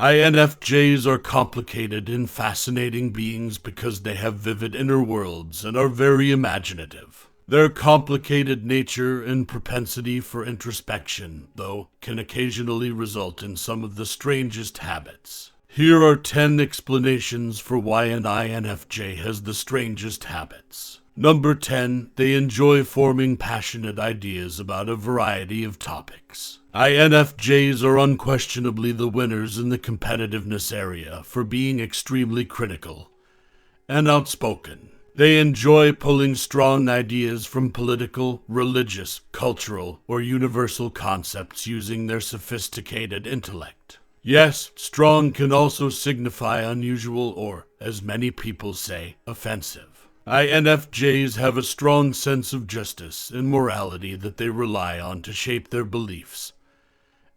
INFJs are complicated and fascinating beings because they have vivid inner worlds and are very imaginative. Their complicated nature and propensity for introspection, though, can occasionally result in some of the strangest habits. Here are 10 explanations for why an INFJ has the strangest habits. Number 10, they enjoy forming passionate ideas about a variety of topics. INFJs are unquestionably the winners in the competitiveness area for being extremely critical and outspoken. They enjoy pulling strong ideas from political, religious, cultural, or universal concepts using their sophisticated intellect. Yes, strong can also signify unusual or, as many people say, offensive. INFJs have a strong sense of justice and morality that they rely on to shape their beliefs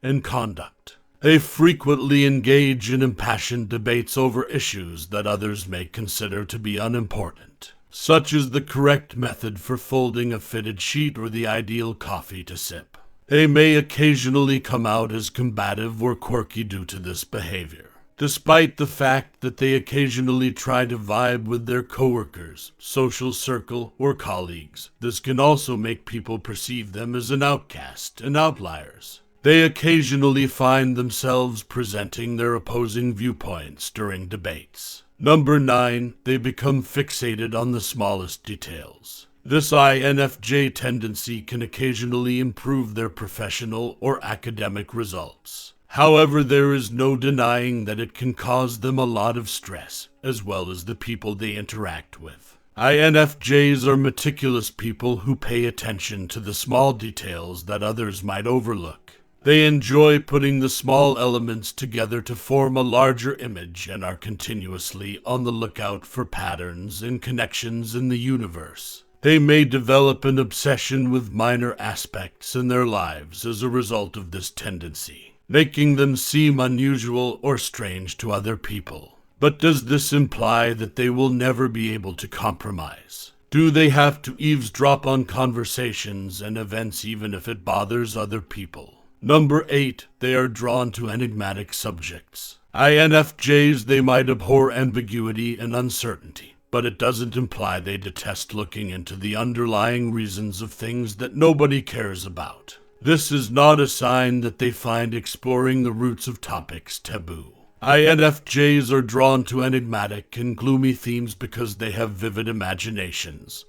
and conduct. They frequently engage in impassioned debates over issues that others may consider to be unimportant, such as the correct method for folding a fitted sheet or the ideal coffee to sip. They may occasionally come out as combative or quirky due to this behavior. Despite the fact that they occasionally try to vibe with their coworkers, social circle, or colleagues, this can also make people perceive them as an outcast and outliers. They occasionally find themselves presenting their opposing viewpoints during debates. Number 9, they become fixated on the smallest details. This INFJ tendency can occasionally improve their professional or academic results. However, there is no denying that it can cause them a lot of stress, as well as the people they interact with. INFJs are meticulous people who pay attention to the small details that others might overlook. They enjoy putting the small elements together to form a larger image and are continuously on the lookout for patterns and connections in the universe. They may develop an obsession with minor aspects in their lives as a result of this tendency, making them seem unusual or strange to other people. But does this imply that they will never be able to compromise? Do they have to eavesdrop on conversations and events even if it bothers other people? Number 8, they are drawn to enigmatic subjects. INFJs, they might abhor ambiguity and uncertainty, but it doesn't imply they detest looking into the underlying reasons of things that nobody cares about. This is not a sign that they find exploring the roots of topics taboo. INFJs are drawn to enigmatic and gloomy themes because they have vivid imaginations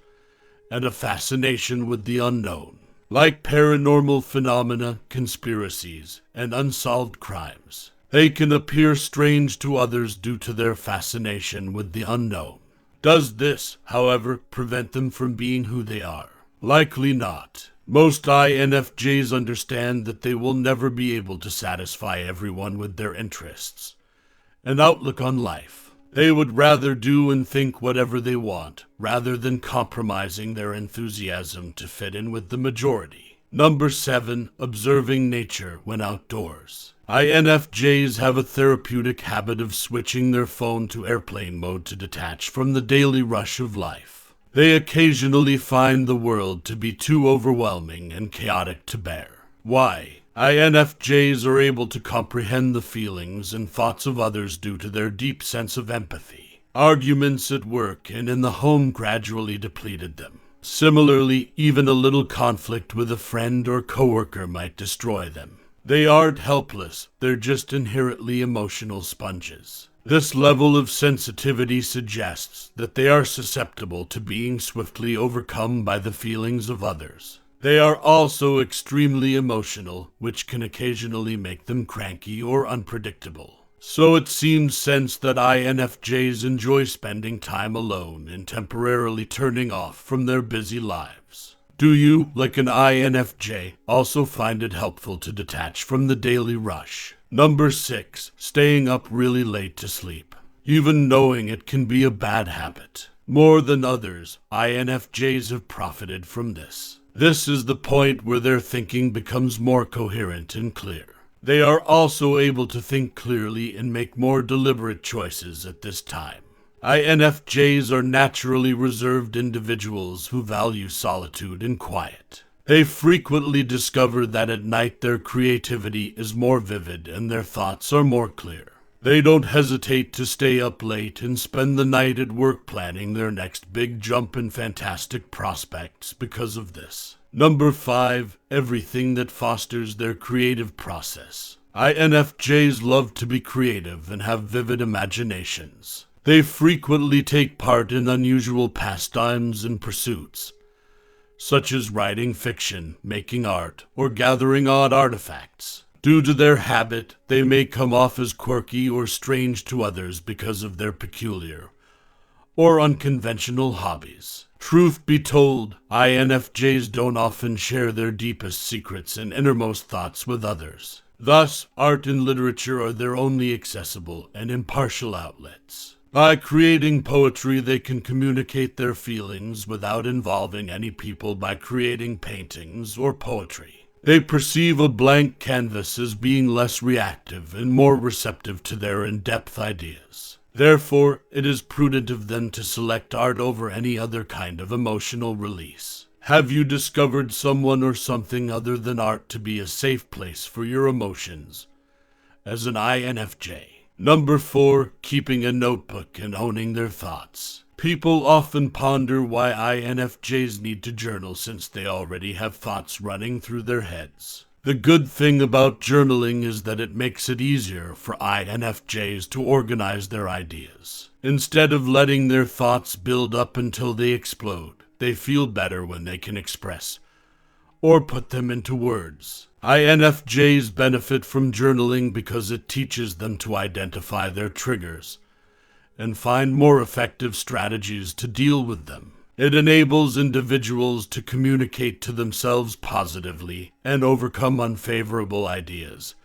and a fascination with the unknown. Like paranormal phenomena, conspiracies, and unsolved crimes, they can appear strange to others due to their fascination with the unknown. Does this, however, prevent them from being who they are? Likely not. Most INFJs understand that they will never be able to satisfy everyone with their interests and outlook on life. They would rather do and think whatever they want, rather than compromising their enthusiasm to fit in with the majority. Number 7, observing nature when outdoors. INFJs have a therapeutic habit of switching their phone to airplane mode to detach from the daily rush of life. They occasionally find the world to be too overwhelming and chaotic to bear. Why? INFJs are able to comprehend the feelings and thoughts of others due to their deep sense of empathy. Arguments at work and in the home gradually depleted them. Similarly, even a little conflict with a friend or coworker might destroy them. They aren't helpless, they're just inherently emotional sponges. This level of sensitivity suggests that they are susceptible to being swiftly overcome by the feelings of others. They are also extremely emotional, which can occasionally make them cranky or unpredictable. So it seems sense that INFJs enjoy spending time alone and temporarily turning off from their busy lives. Do you, like an INFJ, also find it helpful to detach from the daily rush? Number 6, staying up really late to sleep. Even knowing it can be a bad habit. More than others, INFJs have profited from this. This is the point where their thinking becomes more coherent and clear. They are also able to think clearly and make more deliberate choices at this time. INFJs are naturally reserved individuals who value solitude and quiet. They frequently discover that at night their creativity is more vivid and their thoughts are more clear. They don't hesitate to stay up late and spend the night at work planning their next big jump in fantastic prospects because of this. Number 5, everything that fosters their creative process. INFJs love to be creative and have vivid imaginations. They frequently take part in unusual pastimes and pursuits, such as writing fiction, making art, or gathering odd artifacts. Due to their habit, they may come off as quirky or strange to others because of their peculiar or unconventional hobbies. Truth be told, INFJs don't often share their deepest secrets and innermost thoughts with others. Thus, art and literature are their only accessible and impartial outlets. By creating poetry, they can communicate their feelings without involving any people by creating paintings or poetry. They perceive a blank canvas as being less reactive and more receptive to their in-depth ideas. Therefore, it is prudent of them to select art over any other kind of emotional release. Have you discovered someone or something other than art to be a safe place for your emotions as an INFJ? Number 4, keeping a notebook and owning their thoughts. People often ponder why INFJs need to journal since they already have thoughts running through their heads. The good thing about journaling is that it makes it easier for INFJs to organize their ideas. Instead of letting their thoughts build up until they explode, they feel better when they can express or put them into words. INFJs benefit from journaling because it teaches them to identify their triggers and find more effective strategies to deal with them. It enables individuals to communicate to themselves positively and overcome unfavorable ideas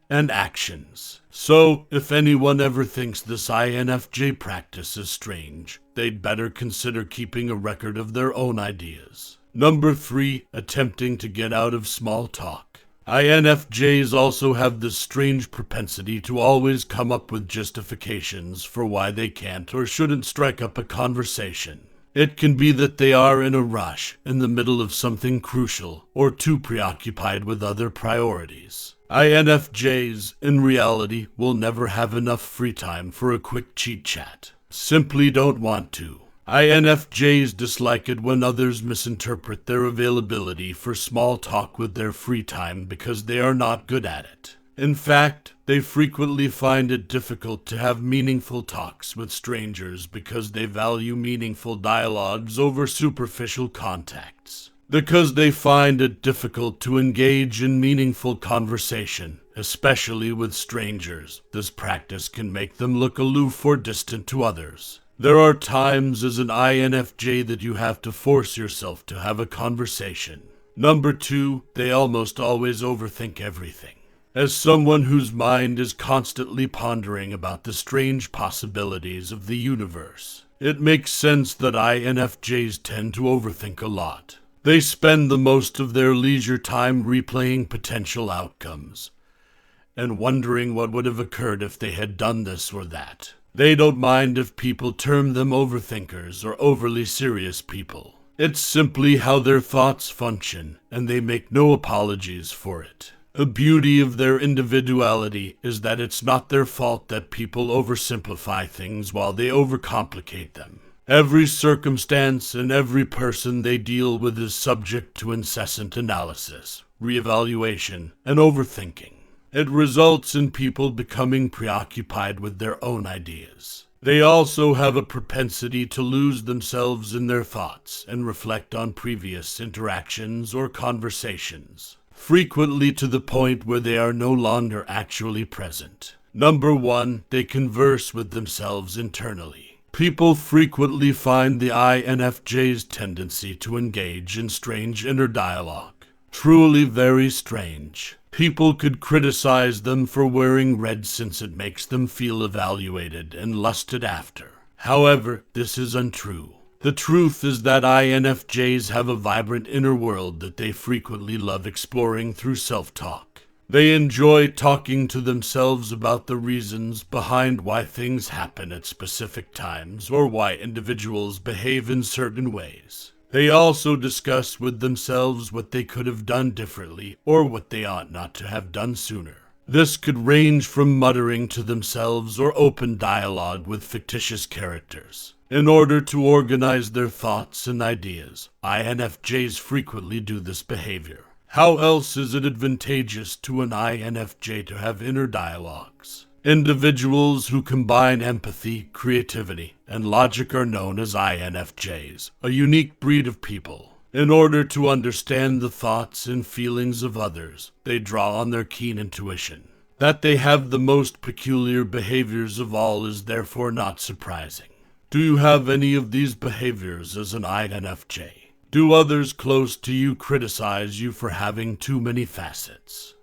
and actions. So, if anyone ever thinks this INFJ practice is strange, they'd better consider keeping a record of their own ideas. Number 3, attempting to get out of small talk. INFJs also have this strange propensity to always come up with justifications for why they can't or shouldn't strike up a conversation. It can be that they are in a rush, in the middle of something crucial, or too preoccupied with other priorities. INFJs, in reality, will never have enough free time for a quick chit-chat. Simply don't want to. INFJs dislike it when others misinterpret their availability for small talk with their free time because they are not good at it. In fact, they frequently find it difficult to have meaningful talks with strangers because they value meaningful dialogues over superficial contacts. Because they find it difficult to engage in meaningful conversation, especially with strangers, this practice can make them look aloof or distant to others. There are times as an INFJ that you have to force yourself to have a conversation. Number 2, they almost always overthink everything. As someone whose mind is constantly pondering about the strange possibilities of the universe, it makes sense that INFJs tend to overthink a lot. They spend the most of their leisure time replaying potential outcomes and wondering what would have occurred if they had done this or that. They don't mind if people term them overthinkers or overly serious people. It's simply how their thoughts function, and they make no apologies for it. The beauty of their individuality is that it's not their fault that people oversimplify things while they overcomplicate them. Every circumstance and every person they deal with is subject to incessant analysis, reevaluation, and overthinking. It results in people becoming preoccupied with their own ideas. They also have a propensity to lose themselves in their thoughts and reflect on previous interactions or conversations, frequently to the point where they are no longer actually present. Number 1, they converse with themselves internally. People frequently find the INFJ's tendency to engage in strange inner dialogue truly very strange. People could criticize them for wearing red since it makes them feel evaluated and lusted after. However, this is untrue. The truth is that INFJs have a vibrant inner world that they frequently love exploring through self-talk. They enjoy talking to themselves about the reasons behind why things happen at specific times or why individuals behave in certain ways. They also discuss with themselves what they could have done differently or what they ought not to have done sooner. This could range from muttering to themselves or open dialogue with fictitious characters. In order to organize their thoughts and ideas, INFJs frequently do this behavior. How else is it advantageous to an INFJ to have inner dialogues? Individuals who combine empathy, creativity, and logic are known as INFJs, a unique breed of people. In order to understand the thoughts and feelings of others, they draw on their keen intuition. That they have the most peculiar behaviors of all is therefore not surprising. Do you have any of these behaviors as an INFJ? Do others close to you criticize you for having too many facets?